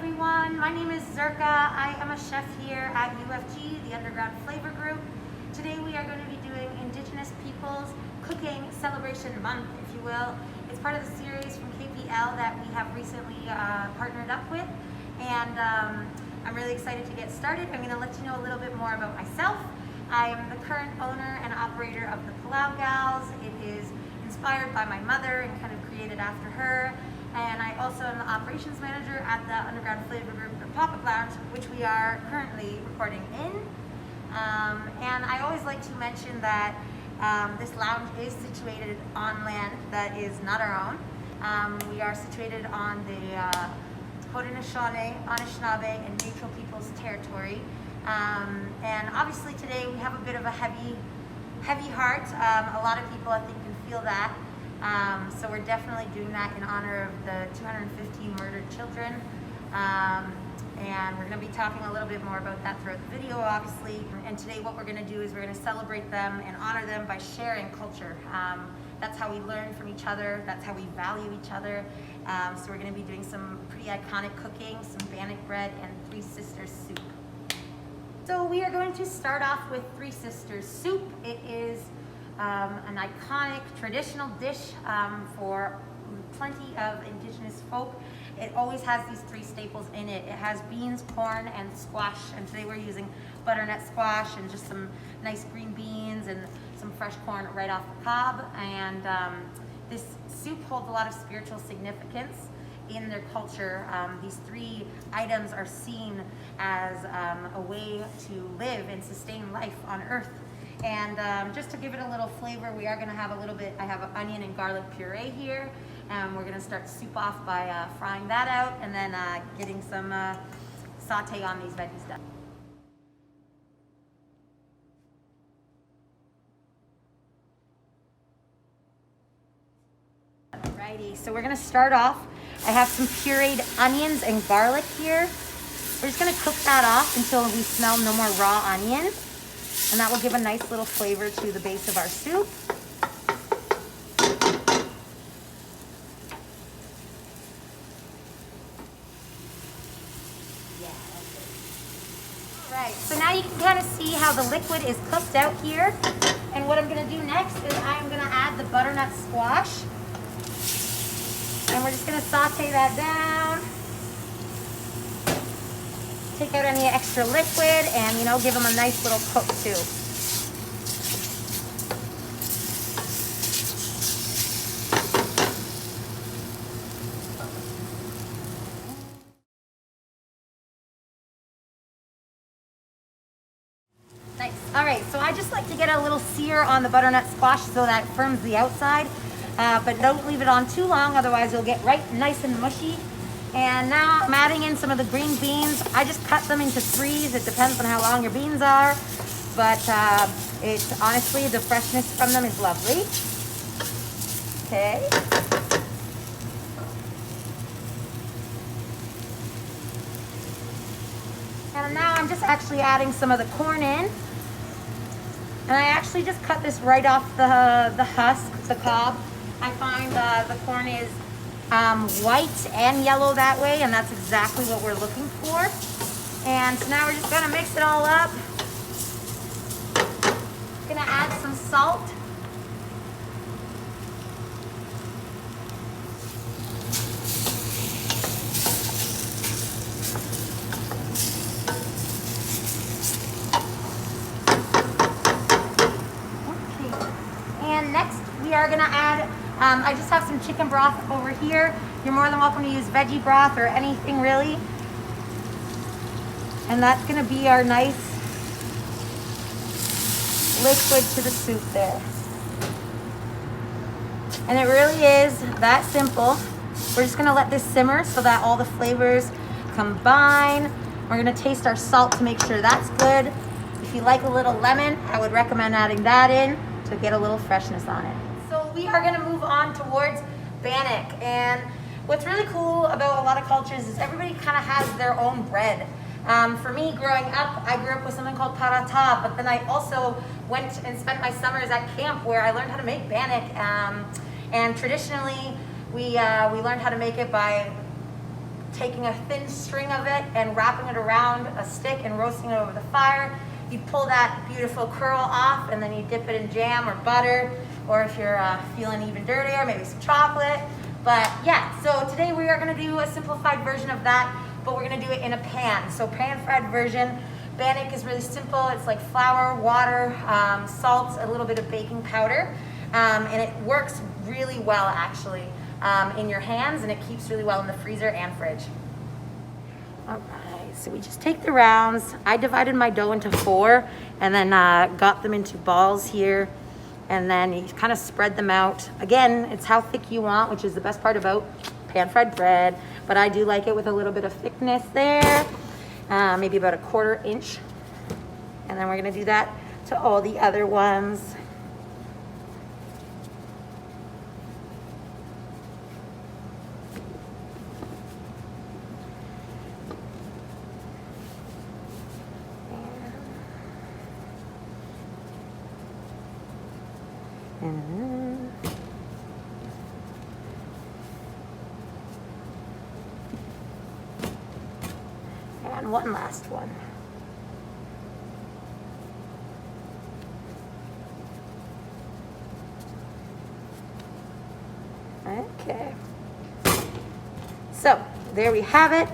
everyone, my name is Zerka. I am a chef here at UFG, the Underground Flavor Group. Today we are going to be doing Indigenous Peoples Cooking Celebration Month, if you will. It's part of the series from KPL that we have recently partnered up with, and I'm really excited to get started. I'm going to let you know a little bit more about myself. I am the current owner and operator of the Palau Gals. It is inspired by my mother and kind of created after her. And I also am the operations manager at the Underground Flavor Group, the Pop-Up Lounge, which we are currently recording in. And I always like to mention that this lounge is situated on land that is not our own. We are situated on the Haudenosaunee, Anishinaabe, and Neutral Peoples territory. And obviously today we have a bit of a heavy heart. A lot of people, I think, can feel that. So we're definitely doing that in honor of the 215 murdered children. And we're going to be talking a little bit more about that throughout the video, obviously. And today what we're going to do is we're going to celebrate them and honor them by sharing culture. That's how we learn from each other. That's how we value each other. So we're going to be doing some pretty iconic cooking, some bannock bread, and Three Sisters soup. So we are going to start off with Three Sisters soup. It is an iconic traditional dish for plenty of Indigenous folk. It always has these three staples in it. It has beans, corn, and squash. And today we're using butternut squash and just some nice green beans and some fresh corn right off the cob. And this soup holds a lot of spiritual significance in their culture. These three items are seen as a way to live and sustain life on earth. And just to give it a little flavor, we are going to have a little bit, I have an onion and garlic puree here. We're going to start soup off by frying that out and then getting some saute on these veggies done. Alrighty, so we're going to start off. I have some pureed onions and garlic here. We're just going to cook that off until we smell no more raw onion. And that will give a nice little flavor to the base of our soup. All right, so now you can kind of see how the liquid is cooked out here. And what I'm going to do next is I'm going to add the butternut squash. And we're just going to saute that down. Take out any extra liquid and, you know, give them a nice little cook too. Nice. All right, so I just like to get a little sear on the butternut squash so that it firms the outside, but don't leave it on too long, otherwise it'll get right nice and mushy. And now I'm adding in some of the green beans. I just cut them into threes. It depends on how long your beans are. But honestly, the freshness from them is lovely. Okay. And now I'm just actually adding some of the corn in. And I actually just cut this right off the husk, the cob. I find the corn is white and yellow that way, and that's exactly what we're looking for. And so now we're just gonna mix it all up. Gonna add some salt. Okay. And next we are gonna add I just have some chicken broth over here. You're more than welcome to use veggie broth or anything really. And that's going to be our nice liquid to the soup there. And it really is that simple. We're just going to let this simmer so that all the flavors combine. We're going to taste our salt to make sure that's good. If you like a little lemon, I would recommend adding that in to get a little freshness on it. So we are going to move on towards bannock. And what's really cool about a lot of cultures is everybody kind of has their own bread. For me, growing up, I grew up with something called paratha, but then I also went and spent my summers at camp where I learned how to make bannock. And traditionally, we learned how to make it by taking a thin string of it and wrapping it around a stick and roasting it over the fire. You pull that beautiful curl off and then you dip it in jam or butter, or if you're feeling even dirtier, maybe some chocolate. But yeah, so today we are gonna do a simplified version of that, but we're gonna do it in a pan. So pan-fried version. Bannock is really simple. It's like flour, water, salt, a little bit of baking powder, and it works really well actually in your hands, and it keeps really well in the freezer and fridge. All right, so we just take the rounds. I divided my dough into 4 and then got them into balls here, and then you kind of spread them out. Again, it's how thick you want, which is the best part about pan-fried bread, but I do like it with a little bit of thickness there, maybe about a 1/4 inch. And then we're gonna do that to all the other ones. And one last one. Okay. So there we have it.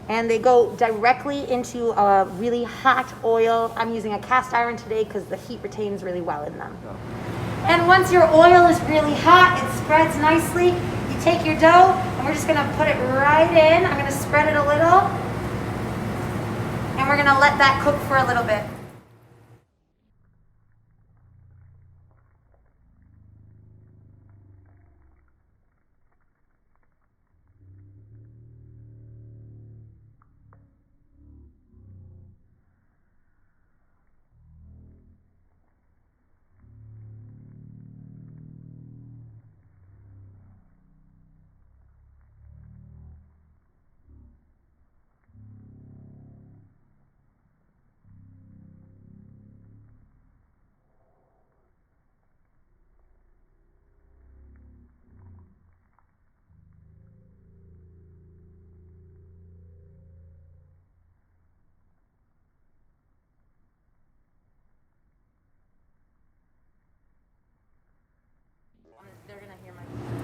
And they go directly into a really hot oil. I'm using a cast iron today because the heat retains really well in them. And once your oil is really hot, it spreads nicely. You take your dough, and we're just gonna put it right in. I'm gonna spread it a little, and we're gonna let that cook for a little bit.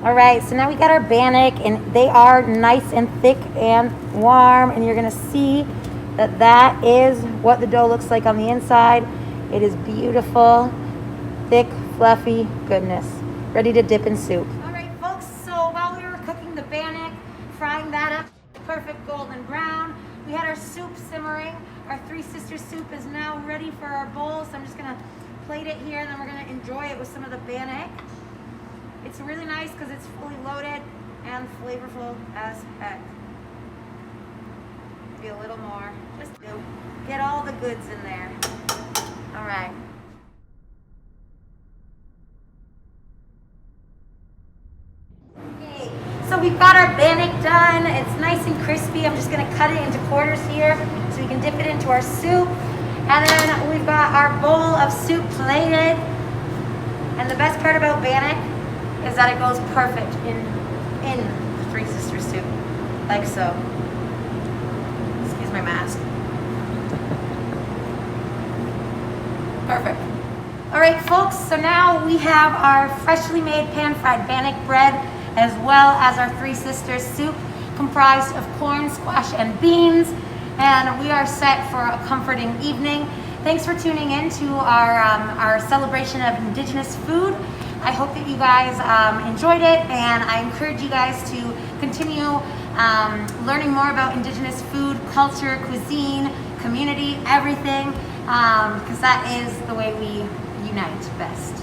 All right, so now we got our bannock, and they are nice and thick and warm, and you're gonna see that that is what the dough looks like on the inside. It is beautiful, thick, fluffy goodness, ready to dip in soup. All right, folks, so while we were cooking the bannock, frying that up perfect golden brown, we had our soup simmering. Our Three Sisters soup is now ready for our bowl, so I'm just gonna plate it here, and then we're gonna enjoy it with some of the bannock. It's really nice because it's fully loaded and flavorful as heck. Maybe a little more. Just do. Get all the goods in there. All right. Okay, so we've got our bannock done. It's nice and crispy. I'm just gonna cut it into quarters here so we can dip it into our soup. And then we've got our bowl of soup plated. And the best part about bannock is that it goes perfect in Three Sisters soup, like so. Excuse my mask. Perfect. All right, folks, so now we have our freshly made pan-fried bannock bread, as well as our Three Sisters soup, comprised of corn, squash, and beans, and we are set for a comforting evening. Thanks for tuning in to our celebration of Indigenous food. I hope that you guys enjoyed it, and I encourage you guys to continue learning more about Indigenous food, culture, cuisine, community, everything, because that is the way we unite best.